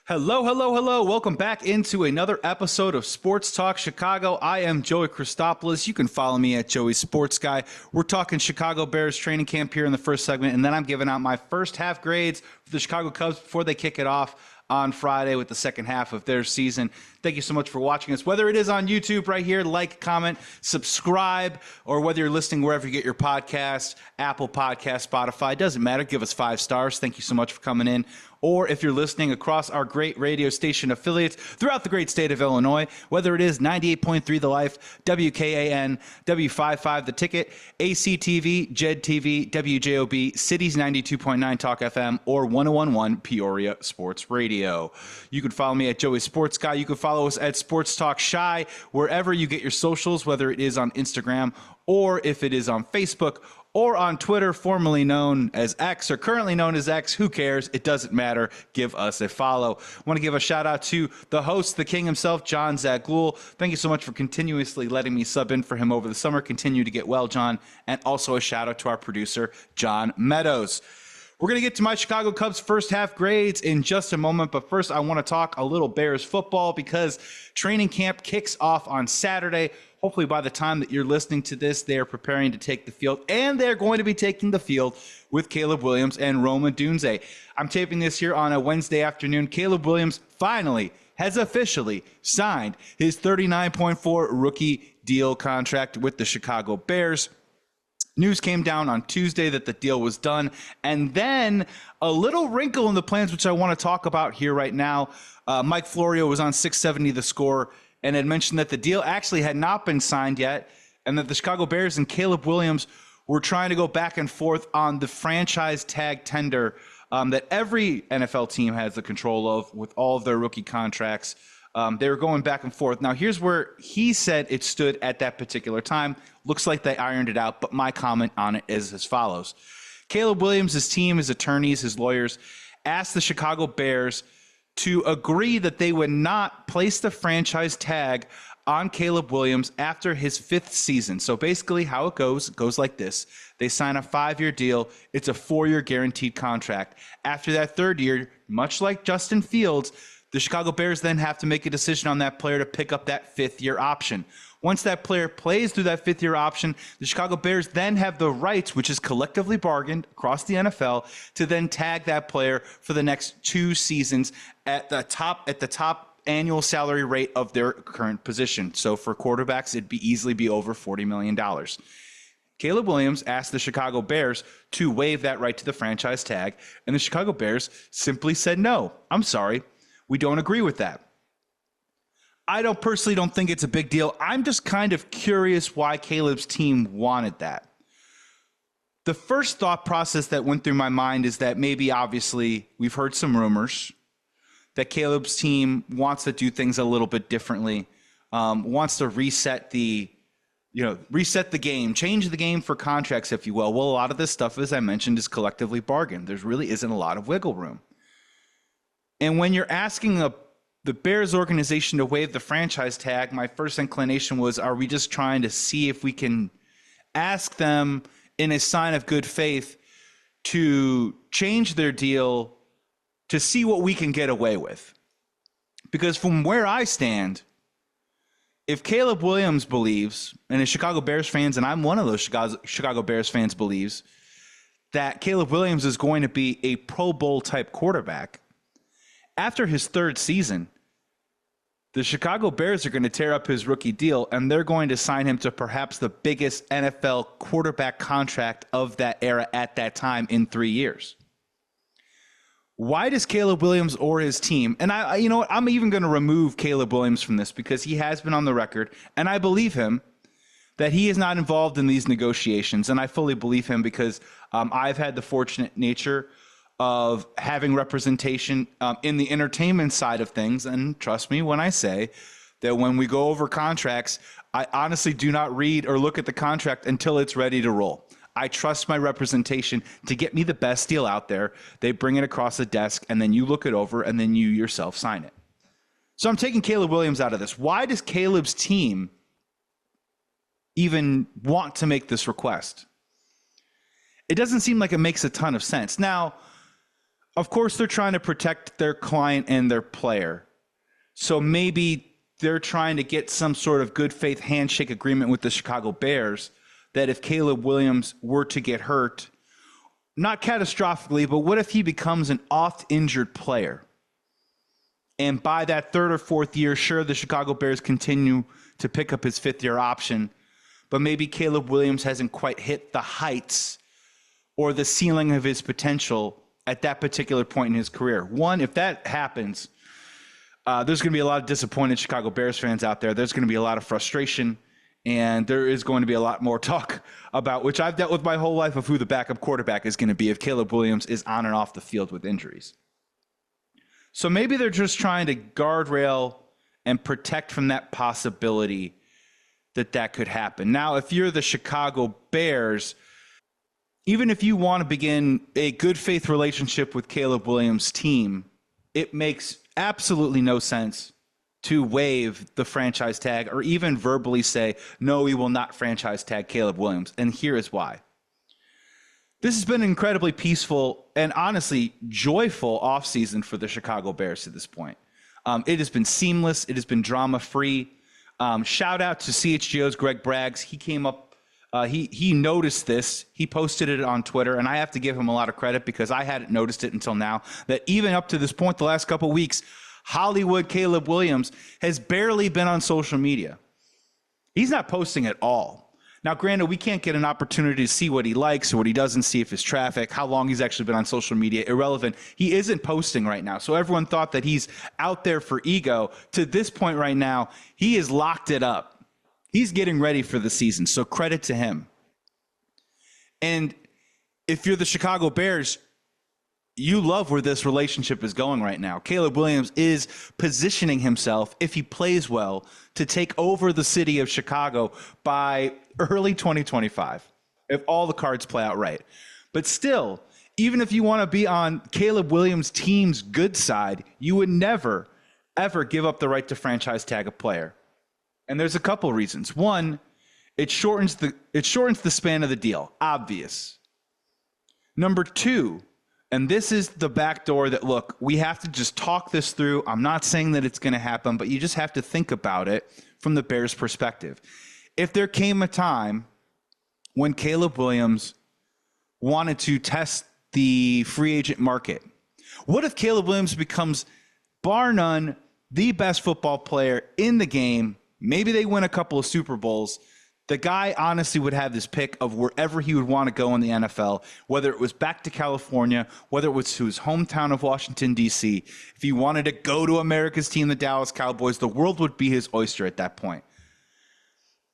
Hello, hello, hello. Welcome back into another episode of Sports Talk Chicago. I am Joey Christopoulos. You can follow me at Joey Sports Guy. We're talking Chicago Bears training camp here in the first segment, and then I'm giving out my first half grades for the Chicago Cubs before they kick it off on Friday with the second half of their season. Thank you so much for watching us, whether it is on YouTube right here, like, comment, subscribe, or whether you're listening wherever you get your podcasts, Apple Podcasts, Spotify, doesn't matter. Give us 5 stars. Thank you so much for coming in. Or if you're listening across our great radio station affiliates throughout the great state of Illinois, whether it is 98.3 The Life, WKAN, W55 The Ticket, ACTV, JED TV, WJOB, Cities 92.9 Talk FM, or 1011 Peoria Sports Radio. You can follow me at Joey Sports Guy. You can follow us at Sports Talk Shy, wherever you get your socials, whether it is on Instagram or if it is on Facebook or on Twitter, formerly known as X, or currently known as X. Who cares? It doesn't matter. Give us a follow. I want to give a shout out to the host, the king himself, John Zaglul. Thank you so much for continuously letting me sub in for him over the summer. Continue to get well, John. And also a shout out to our producer, John Meadows. We're going to get to my Chicago Cubs first half grades in just a moment, but first I want to talk a little Bears football because training camp kicks off on Saturday. Hopefully by the time that you're listening to this, they are preparing to take the field, and they're going to be taking the field with Caleb Williams and Rome Odunze. I'm taping this here on a Wednesday afternoon. Caleb Williams finally has officially signed his $39.4 rookie deal contract with the Chicago Bears. News came down on Tuesday that the deal was done, and then a little wrinkle in the plans, which I want to talk about here right now. Mike Florio was on 670 The Score and had mentioned that the deal actually had not been signed yet, and that the Chicago Bears and Caleb Williams were trying to go back and forth on the franchise tag tender that every NFL team has the control of with all of their rookie contracts. They were going back and forth. Now, here's where he said it stood at that particular time. Looks like they ironed it out, but my comment on it is as follows. Caleb Williams, his team, his attorneys, his lawyers, asked the Chicago Bears to agree that they would not place the franchise tag on Caleb Williams after his 5th season. So basically how it goes like this. They sign a 5-year deal. It's a 4-year guaranteed contract. After that 3rd year, much like Justin Fields, the Chicago Bears then have to make a decision on that player to pick up that 5th-year option. Once that player plays through that 5th-year option, the Chicago Bears then have the rights, which is collectively bargained across the NFL, to then tag that player for the next 2 seasons at the top annual salary rate of their current position. So for quarterbacks, it'd easily be over $40 million. Caleb Williams asked the Chicago Bears to waive that right to the franchise tag, and the Chicago Bears simply said, no, I'm sorry, we don't agree with that. I personally don't think it's a big deal. I'm just kind of curious why Caleb's team wanted that. The first thought process that went through my mind is that maybe, obviously, we've heard some rumors that Caleb's team wants to do things a little bit differently, wants to reset the game, change the game for contracts, if you will. Well, a lot of this stuff, as I mentioned, is collectively bargained. There really isn't a lot of wiggle room. And when you're asking the Bears organization to waive the franchise tag, my first inclination was, are we just trying to see if we can ask them in a sign of good faith to change their deal to see what we can get away with? Because from where I stand, if Caleb Williams believes, and as Chicago Bears fans, and I'm one of those Chicago Bears fans, believes that Caleb Williams is going to be a Pro Bowl type quarterback, after his 3rd season, the Chicago Bears are going to tear up his rookie deal, and they're going to sign him to perhaps the biggest NFL quarterback contract of that era at that time in 3 years. Why does Caleb Williams or his team, and I'm even going to remove Caleb Williams from this because he has been on the record, and I believe him, that he is not involved in these negotiations, and I fully believe him because I've had the fortunate nature of having representation in the entertainment side of things. And trust me when I say that when we go over contracts, I honestly do not read or look at the contract until it's ready to roll. I trust my representation to get me the best deal out there. They bring it across the desk, and then you look it over, and then you yourself sign it. So I'm taking Caleb Williams out of this. Why does Caleb's team even want to make this request? It doesn't seem like it makes a ton of sense. Now, Of course, they're trying to protect their client and their player. So maybe they're trying to get some sort of good faith handshake agreement with the Chicago Bears that if Caleb Williams were to get hurt, not catastrophically, but what if he becomes an oft injured player? And by that third or fourth year, sure, the Chicago Bears continue to pick up his fifth-year option, but maybe Caleb Williams hasn't quite hit the heights or the ceiling of his potential at that particular point in his career. One, if that happens, there's going to be a lot of disappointed Chicago Bears fans out there. There's going to be a lot of frustration, and there is going to be a lot more talk about, which I've dealt with my whole life, of who the backup quarterback is going to be if Caleb Williams is on and off the field with injuries. So maybe they're just trying to guardrail and protect from that possibility that could happen. Now, if you're the Chicago Bears, even if you want to begin a good faith relationship with Caleb Williams' team, it makes absolutely no sense to waive the franchise tag or even verbally say, no, we will not franchise tag Caleb Williams. And here is why. This has been an incredibly peaceful and honestly joyful offseason for the Chicago Bears to this point. It has been seamless. It has been drama-free. Shout out to CHGO's Greg Braggs. He came up, he noticed this. He posted it on Twitter, and I have to give him a lot of credit because I hadn't noticed it until now, that even up to this point, the last couple of weeks, Hollywood Caleb Williams has barely been on social media. He's not posting at all. Now, granted, we can't get an opportunity to see what he likes or what he doesn't see, if it's traffic, how long he's actually been on social media, irrelevant. He isn't posting right now. So everyone thought that he's out there for ego. To this point right now, he has locked it up. He's getting ready for the season, so credit to him. And if you're the Chicago Bears, you love where this relationship is going right now. Caleb Williams is positioning himself, if he plays well, to take over the city of Chicago by early 2025, if all the cards play out right. But still, even if you want to be on Caleb Williams' team's good side, you would never, ever give up the right to franchise tag a player. And there's a couple reasons. One, it shortens the span of the deal. Obvious. Number two, and this is the back door that, look, we have to just talk this through. I'm not saying that it's going to happen, but you just have to think about it from the Bears' perspective. If there came a time when Caleb Williams wanted to test the free agent market, what if Caleb Williams becomes, bar none, the best football player in the game? Maybe they win a couple of Super Bowls. The guy honestly would have this pick of wherever he would want to go in the NFL, whether it was back to California, whether it was to his hometown of Washington, D.C. If he wanted to go to America's team, the Dallas Cowboys, the world would be his oyster at that point.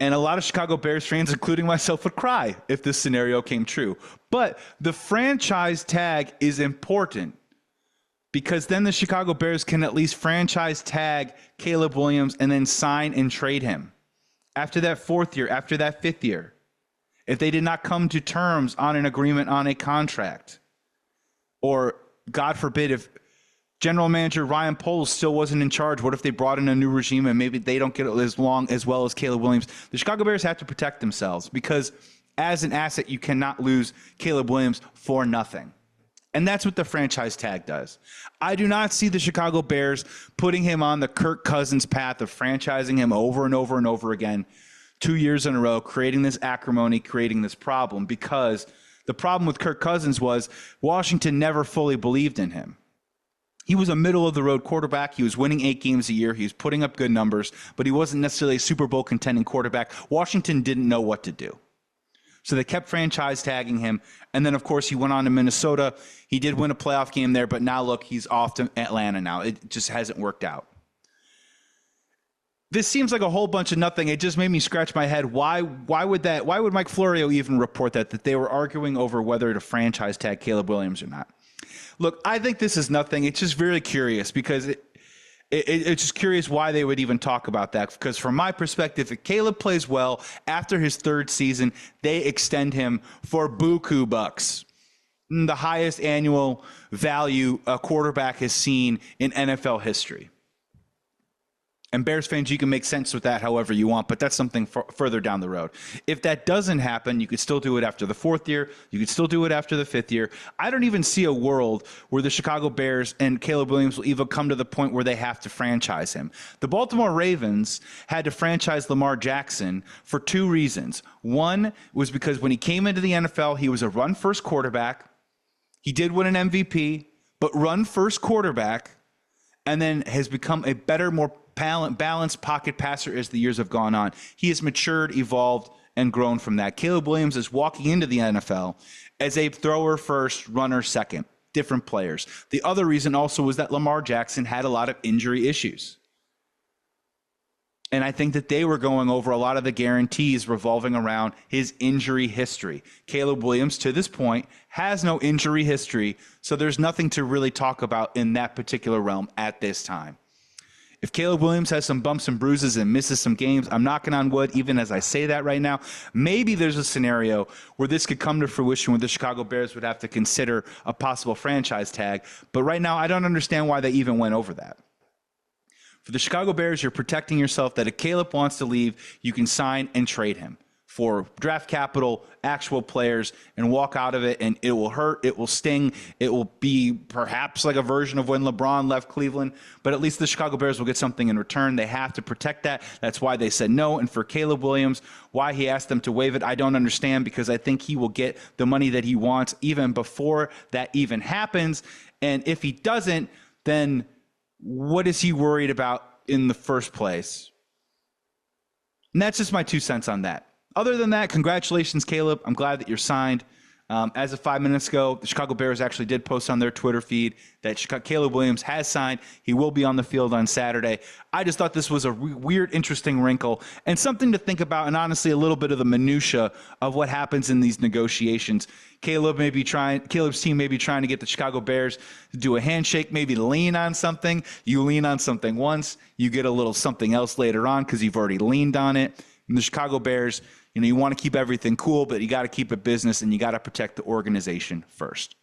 And a lot of Chicago Bears fans, including myself, would cry if this scenario came true. But the franchise tag is important because then the Chicago Bears can at least franchise tag Caleb Williams and then sign and trade him. After that fourth year, after that fifth year, if they did not come to terms on an agreement on a contract, or God forbid, if general manager Ryan Poles still wasn't in charge, what if they brought in a new regime and maybe they don't get it as well as Caleb Williams? The Chicago Bears have to protect themselves because as an asset, you cannot lose Caleb Williams for nothing. And that's what the franchise tag does. I do not see the Chicago Bears putting him on the Kirk Cousins path of franchising him over and over and over again, 2 years in a row, creating this acrimony, creating this problem, because the problem with Kirk Cousins was Washington never fully believed in him. He was a middle-of-the-road quarterback. He was winning 8 games a year. He was putting up good numbers, but he wasn't necessarily a Super Bowl contending quarterback. Washington didn't know what to do. So they kept franchise tagging him. And then, of course, he went on to Minnesota. He did win a playoff game there, but now, look, he's off to Atlanta now. It just hasn't worked out. This seems like a whole bunch of nothing. It just made me scratch my head. Why would Mike Florio even report that they were arguing over whether to franchise tag Caleb Williams or not? Look, I think this is nothing. It's just very curious because it's just curious why they would even talk about that. Because from my perspective, if Caleb plays well after his third season, they extend him for buku bucks, the highest annual value a quarterback has seen in NFL history. And Bears fans, you can make sense with that however you want, but that's something further down the road. If that doesn't happen, you could still do it after the 4th year. You could still do it after the 5th year. I don't even see a world where the Chicago Bears and Caleb Williams will even come to the point where they have to franchise him. The Baltimore Ravens had to franchise Lamar Jackson for 2 reasons. One was because when he came into the NFL, he was a run-first quarterback. He did win an MVP, but run-first quarterback, and then has become a better, more balanced pocket passer as the years have gone on. He has matured, evolved, and grown from that. Caleb Williams is walking into the NFL as a thrower first, runner second. Different players. The other reason also was that Lamar Jackson had a lot of injury issues. And I think that they were going over a lot of the guarantees revolving around his injury history. Caleb Williams, to this point, has no injury history, so there's nothing to really talk about in that particular realm at this time. If Caleb Williams has some bumps and bruises and misses some games, I'm knocking on wood even as I say that right now, maybe there's a scenario where this could come to fruition where the Chicago Bears would have to consider a possible franchise tag. But right now, I don't understand why they even went over that. For the Chicago Bears, you're protecting yourself that if Caleb wants to leave, you can sign and trade him for draft capital, actual players, and walk out of it, and it will hurt, it will sting, it will be perhaps like a version of when LeBron left Cleveland, but at least the Chicago Bears will get something in return. They have to protect that. That's why they said no. And for Caleb Williams, why he asked them to waive it, I don't understand, because I think he will get the money that he wants even before that even happens. And if he doesn't, then what is he worried about in the first place? And that's just my 2 cents on that. Other than that, congratulations, Caleb. I'm glad that you're signed. As of 5 minutes ago, the Chicago Bears actually did post on their Twitter feed that Caleb Williams has signed. He will be on the field on Saturday. I just thought this was a weird, interesting wrinkle and something to think about, and honestly, a little bit of the minutia of what happens in these negotiations. Caleb's team may be trying to get the Chicago Bears to do a handshake, maybe to lean on something. You lean on something once, you get a little something else later on because you've already leaned on it. And the Chicago Bears, you want to keep everything cool, but you got to keep it business and you got to protect the organization first.